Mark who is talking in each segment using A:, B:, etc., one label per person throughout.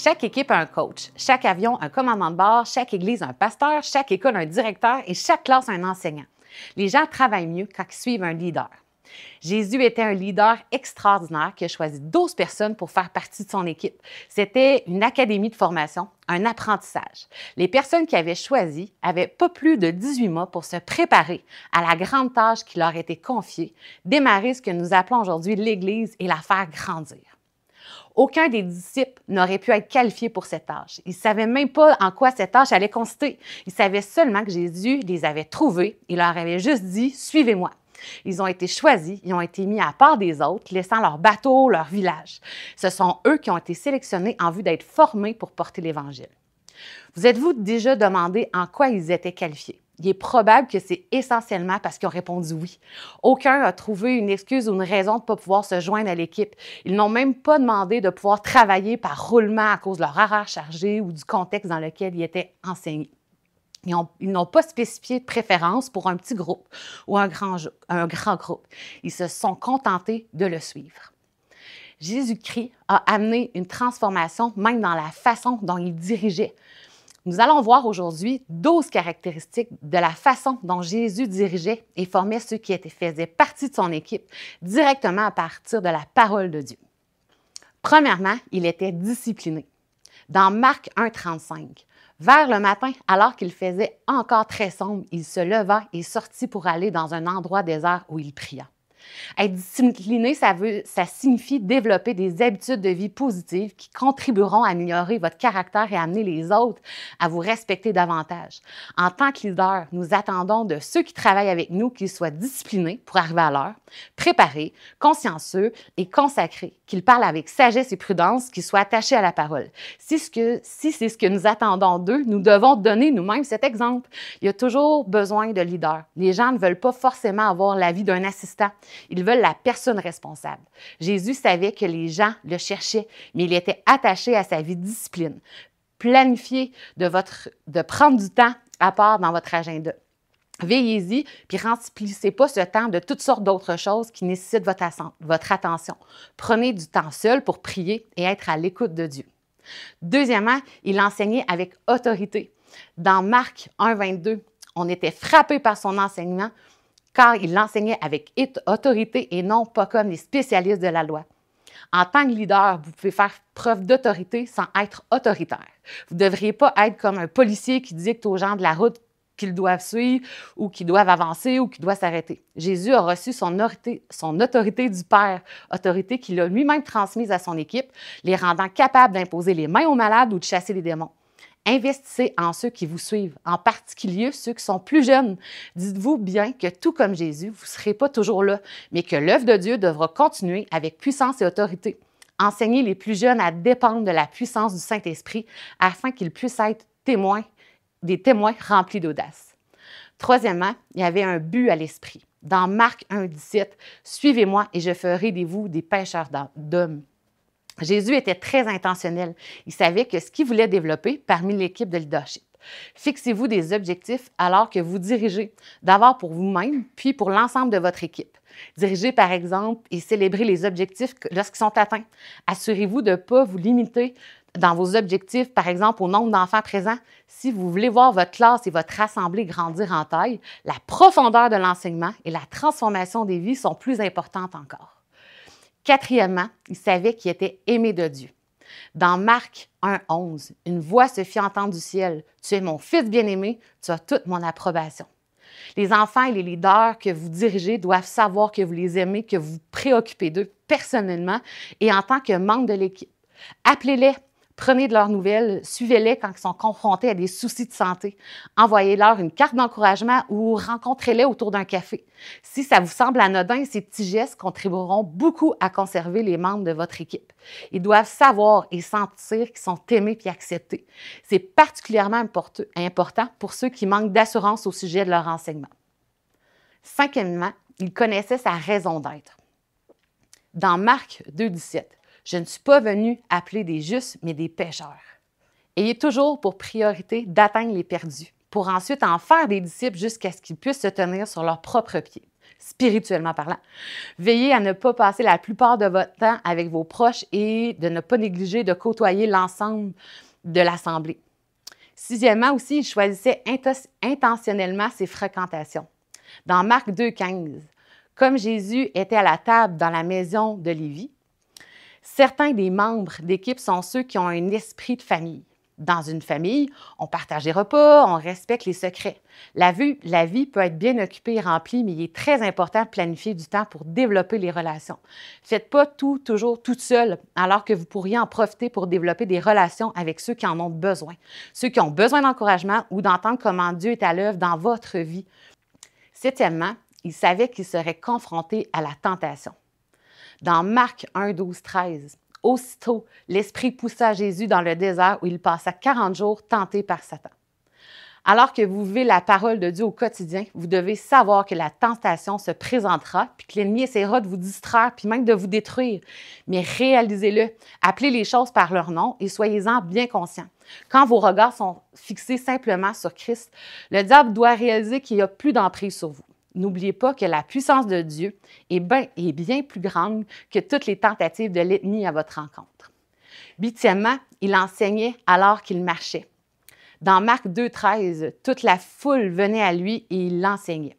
A: Chaque équipe a un coach, chaque avion un commandant de bord, chaque église un pasteur, chaque école un directeur et chaque classe un enseignant. Les gens travaillent mieux quand ils suivent un leader. Jésus était un leader extraordinaire qui a choisi 12 personnes pour faire partie de son équipe. C'était une académie de formation, un apprentissage. Les personnes qu'il avait choisies avaient pas plus de 18 mois pour se préparer à la grande tâche qui leur était confiée, démarrer ce que nous appelons aujourd'hui l'Église et la faire grandir. Aucun des disciples n'aurait pu être qualifié pour cette tâche. Ils ne savaient même pas en quoi cette tâche allait consister. Ils savaient seulement que Jésus les avait trouvés et leur avait juste dit « Suivez-moi ». Ils ont été choisis, ils ont été mis à part des autres, laissant leur bateau, leur village. Ce sont eux qui ont été sélectionnés en vue d'être formés pour porter l'Évangile. Vous êtes-vous déjà demandé en quoi ils étaient qualifiés? Il est probable que c'est essentiellement parce qu'ils ont répondu oui. Aucun n'a trouvé une excuse ou une raison de ne pas pouvoir se joindre à l'équipe. Ils n'ont même pas demandé de pouvoir travailler par roulement à cause de leur horaire chargé ou du contexte dans lequel ils étaient enseignés. Ils n'ont pas spécifié de préférence pour un petit groupe ou un grand groupe. Ils se sont contentés de le suivre. Jésus-Christ a amené une transformation même dans la façon dont il dirigeait. Nous allons voir aujourd'hui 12 caractéristiques de la façon dont Jésus dirigeait et formait ceux qui faisaient partie de son équipe directement à partir de la parole de Dieu. Premièrement, il était discipliné. Dans Marc 1,35, vers le matin, alors qu'il faisait encore très sombre, il se leva et sortit pour aller dans un endroit désert où il pria. Être discipliné, ça signifie développer des habitudes de vie positives qui contribueront à améliorer votre caractère et à amener les autres à vous respecter davantage. En tant que leader, nous attendons de ceux qui travaillent avec nous qu'ils soient disciplinés pour arriver à l'heure, préparés, consciencieux et consacrés, qu'ils parlent avec sagesse et prudence, qu'ils soient attachés à la parole. Si c'est ce que nous attendons d'eux, nous devons donner nous-mêmes cet exemple. Il y a toujours besoin de leaders. Les gens ne veulent pas forcément avoir l'avis d'un assistant. Ils veulent la personne responsable. Jésus savait que les gens le cherchaient, mais il était attaché à sa vie de discipline. Planifiez de prendre du temps à part dans votre agenda. Veillez-y, puis remplissez pas ce temps de toutes sortes d'autres choses qui nécessitent votre attention. Prenez du temps seul pour prier et être à l'écoute de Dieu. Deuxièmement, il enseignait avec autorité. Dans Marc 1,22, on était frappé par son enseignement car il l'enseignait avec autorité et non pas comme les spécialistes de la loi. En tant que leader, vous pouvez faire preuve d'autorité sans être autoritaire. Vous ne devriez pas être comme un policier qui dicte aux gens de la route qu'ils doivent suivre ou qu'ils doivent avancer ou qu'ils doivent s'arrêter. Jésus a reçu son autorité du Père, autorité qu'il a lui-même transmise à son équipe, les rendant capables d'imposer les mains aux malades ou de chasser les démons. Investissez en ceux qui vous suivent, en particulier ceux qui sont plus jeunes. Dites-vous bien que tout comme Jésus, vous ne serez pas toujours là, mais que l'œuvre de Dieu devra continuer avec puissance et autorité. Enseignez les plus jeunes à dépendre de la puissance du Saint-Esprit afin qu'ils puissent être des témoins remplis d'audace. Troisièmement, il y avait un but à l'esprit. Dans Marc 1,17, « Suivez-moi et je ferai de vous des pêcheurs d'hommes ». Jésus était très intentionnel. Il savait que ce qu'il voulait développer parmi l'équipe de leadership. Fixez-vous des objectifs alors que vous dirigez, d'abord pour vous-même, puis pour l'ensemble de votre équipe. Dirigez, par exemple, et célébrez les objectifs lorsqu'ils sont atteints. Assurez-vous de ne pas vous limiter dans vos objectifs, par exemple, au nombre d'enfants présents. Si vous voulez voir votre classe et votre assemblée grandir en taille, la profondeur de l'enseignement et la transformation des vies sont plus importantes encore. Quatrièmement, il savait qu'il était aimé de Dieu. Dans Marc 1,11, une voix se fit entendre du ciel. « Tu es mon fils bien-aimé, tu as toute mon approbation. » Les enfants et les leaders que vous dirigez doivent savoir que vous les aimez, que vous vous préoccupez d'eux personnellement et en tant que membre de l'équipe. Appelez-les. Prenez de leurs nouvelles, suivez-les quand ils sont confrontés à des soucis de santé. Envoyez-leur une carte d'encouragement ou rencontrez-les autour d'un café. Si ça vous semble anodin, ces petits gestes contribueront beaucoup à conserver les membres de votre équipe. Ils doivent savoir et sentir qu'ils sont aimés et acceptés. C'est particulièrement important pour ceux qui manquent d'assurance au sujet de leur enseignement. Cinquièmement, il connaissait sa raison d'être. Dans Marc 2,17, « Je ne suis pas venu appeler des justes, mais des pécheurs. » Ayez toujours pour priorité d'atteindre les perdus, pour ensuite en faire des disciples jusqu'à ce qu'ils puissent se tenir sur leurs propres pieds. spirituellement parlant. Veillez à ne pas passer la plupart de votre temps avec vos proches et de ne pas négliger de côtoyer l'ensemble de l'assemblée. Sixièmement aussi, il choisissait intentionnellement ses fréquentations. Dans Marc 2,15, comme Jésus était à la table dans la maison de Lévi, certains des membres d'équipe sont ceux qui ont un esprit de famille. Dans une famille, on partage les repas, on respecte les secrets. La vie peut être bien occupée et remplie, mais il est très important de planifier du temps pour développer les relations. Faites pas tout toujours toute seule, alors que vous pourriez en profiter pour développer des relations avec ceux qui en ont besoin. Ceux qui ont besoin d'encouragement ou d'entendre comment Dieu est à l'œuvre dans votre vie. Septièmement, il savait qu'il serait confronté à la tentation. Dans Marc 1, 12, 13, aussitôt, l'Esprit poussa Jésus dans le désert où il passa 40 jours tenté par Satan. Alors que vous vivez la parole de Dieu au quotidien, vous devez savoir que la tentation se présentera, puis que l'ennemi essaiera de vous distraire, puis même de vous détruire. Mais réalisez-le, appelez les choses par leur nom et soyez-en bien conscients. Quand vos regards sont fixés simplement sur Christ, le diable doit réaliser qu'il n'y a plus d'emprise sur vous. N'oubliez pas que la puissance de Dieu est bien plus grande que toutes les tentatives de l'ennemi à votre rencontre. Huitièmement, il enseignait alors qu'il marchait. Dans Marc 2, 13, toute la foule venait à lui et il l'enseignait.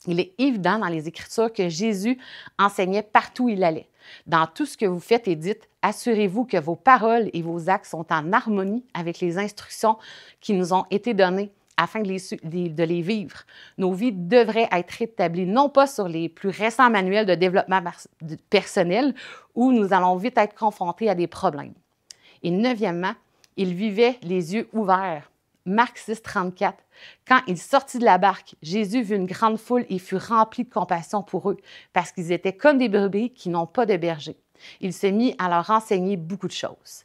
A: Il est évident dans les Écritures que Jésus enseignait partout où il allait. Dans tout ce que vous faites et dites, assurez-vous que vos paroles et vos actes sont en harmonie avec les instructions qui nous ont été données afin de les vivre. Nos vies devraient être établies non pas sur les plus récents manuels de développement personnel où nous allons vite être confrontés à des problèmes. Et neuvièmement, il vivait les yeux ouverts. Marc 6, 34. Quand il sortit de la barque, Jésus vit une grande foule et fut rempli de compassion pour eux, parce qu'ils étaient comme des brebis qui n'ont pas de berger. Il se mit à leur enseigner beaucoup de choses.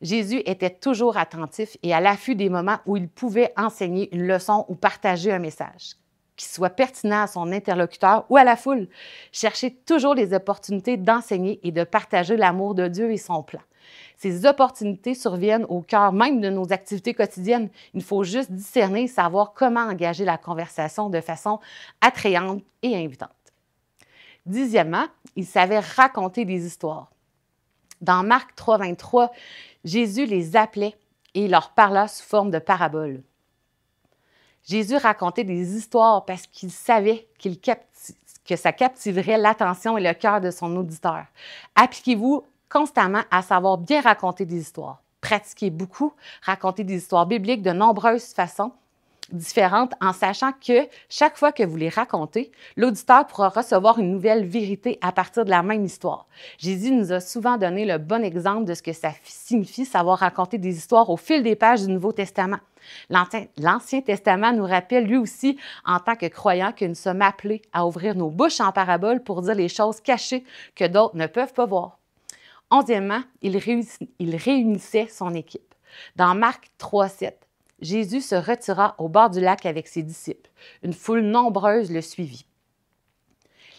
A: Jésus était toujours attentif et à l'affût des moments où il pouvait enseigner une leçon ou partager un message, qui soit pertinent à son interlocuteur ou à la foule. Cherchez toujours les opportunités d'enseigner et de partager l'amour de Dieu et son plan. Ces opportunités surviennent au cœur même de nos activités quotidiennes. Il faut juste discerner et savoir comment engager la conversation de façon attrayante et invitante. Dixièmement, il savait raconter des histoires. Dans Marc 3, 23, Jésus les appelait et leur parla sous forme de paraboles. Jésus racontait des histoires parce qu'il savait que ça captiverait l'attention et le cœur de son auditeur. Appliquez-vous constamment à savoir bien raconter des histoires. Pratiquez beaucoup, racontez des histoires bibliques de nombreuses façons différentes en sachant que chaque fois que vous les racontez, l'auditeur pourra recevoir une nouvelle vérité à partir de la même histoire. Jésus nous a souvent donné le bon exemple de ce que ça signifie savoir raconter des histoires au fil des pages du Nouveau Testament. L'Ancien Testament nous rappelle lui aussi, en tant que croyants, que nous sommes appelés à ouvrir nos bouches en paraboles pour dire les choses cachées que d'autres ne peuvent pas voir. Onzièmement, il réunissait son équipe. Dans Marc 3, 7, Jésus se retira au bord du lac avec ses disciples. Une foule nombreuse le suivit.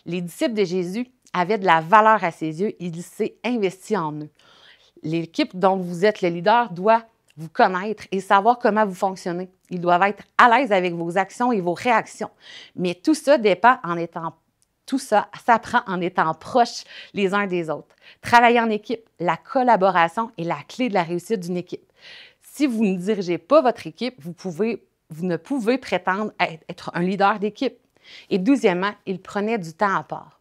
A: Les disciples de Jésus avaient de la valeur à ses yeux et il s'est investi en eux. L'équipe dont vous êtes le leader doit vous connaître et savoir comment vous fonctionnez. Ils doivent être à l'aise avec vos actions et vos réactions. Mais tout ça s'apprend en étant proches les uns des autres. Travailler en équipe, la collaboration est la clé de la réussite d'une équipe. Si vous ne dirigez pas votre équipe, vous ne pouvez prétendre être un leader d'équipe. Et douzièmement, il prenait du temps à part.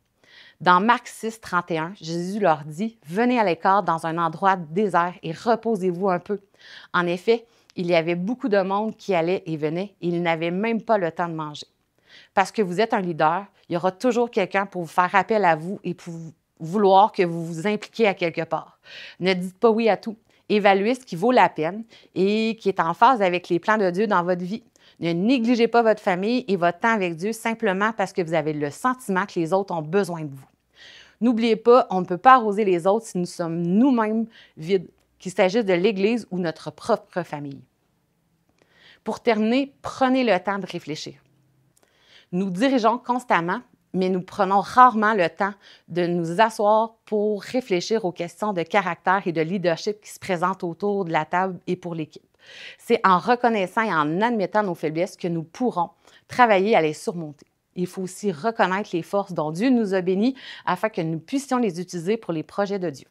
A: Dans Marc 6, 31, Jésus leur dit « Venez à l'écart dans un endroit désert et reposez-vous un peu. » En effet, il y avait beaucoup de monde qui allait et venait et ils n'avaient même pas le temps de manger. Parce que vous êtes un leader, il y aura toujours quelqu'un pour vous faire appel à vous et pour vouloir que vous vous impliquiez à quelque part. Ne dites pas oui à tout. Évaluez ce qui vaut la peine et qui est en phase avec les plans de Dieu dans votre vie. Ne négligez pas votre famille et votre temps avec Dieu simplement parce que vous avez le sentiment que les autres ont besoin de vous. N'oubliez pas, on ne peut pas arroser les autres si nous sommes nous-mêmes vides, qu'il s'agisse de l'Église ou notre propre famille. Pour terminer, prenez le temps de réfléchir. Nous dirigeons constamment, mais nous prenons rarement le temps de nous asseoir pour réfléchir aux questions de caractère et de leadership qui se présentent autour de la table et pour l'équipe. C'est en reconnaissant et en admettant nos faiblesses que nous pourrons travailler à les surmonter. Il faut aussi reconnaître les forces dont Dieu nous a bénis afin que nous puissions les utiliser pour les projets de Dieu.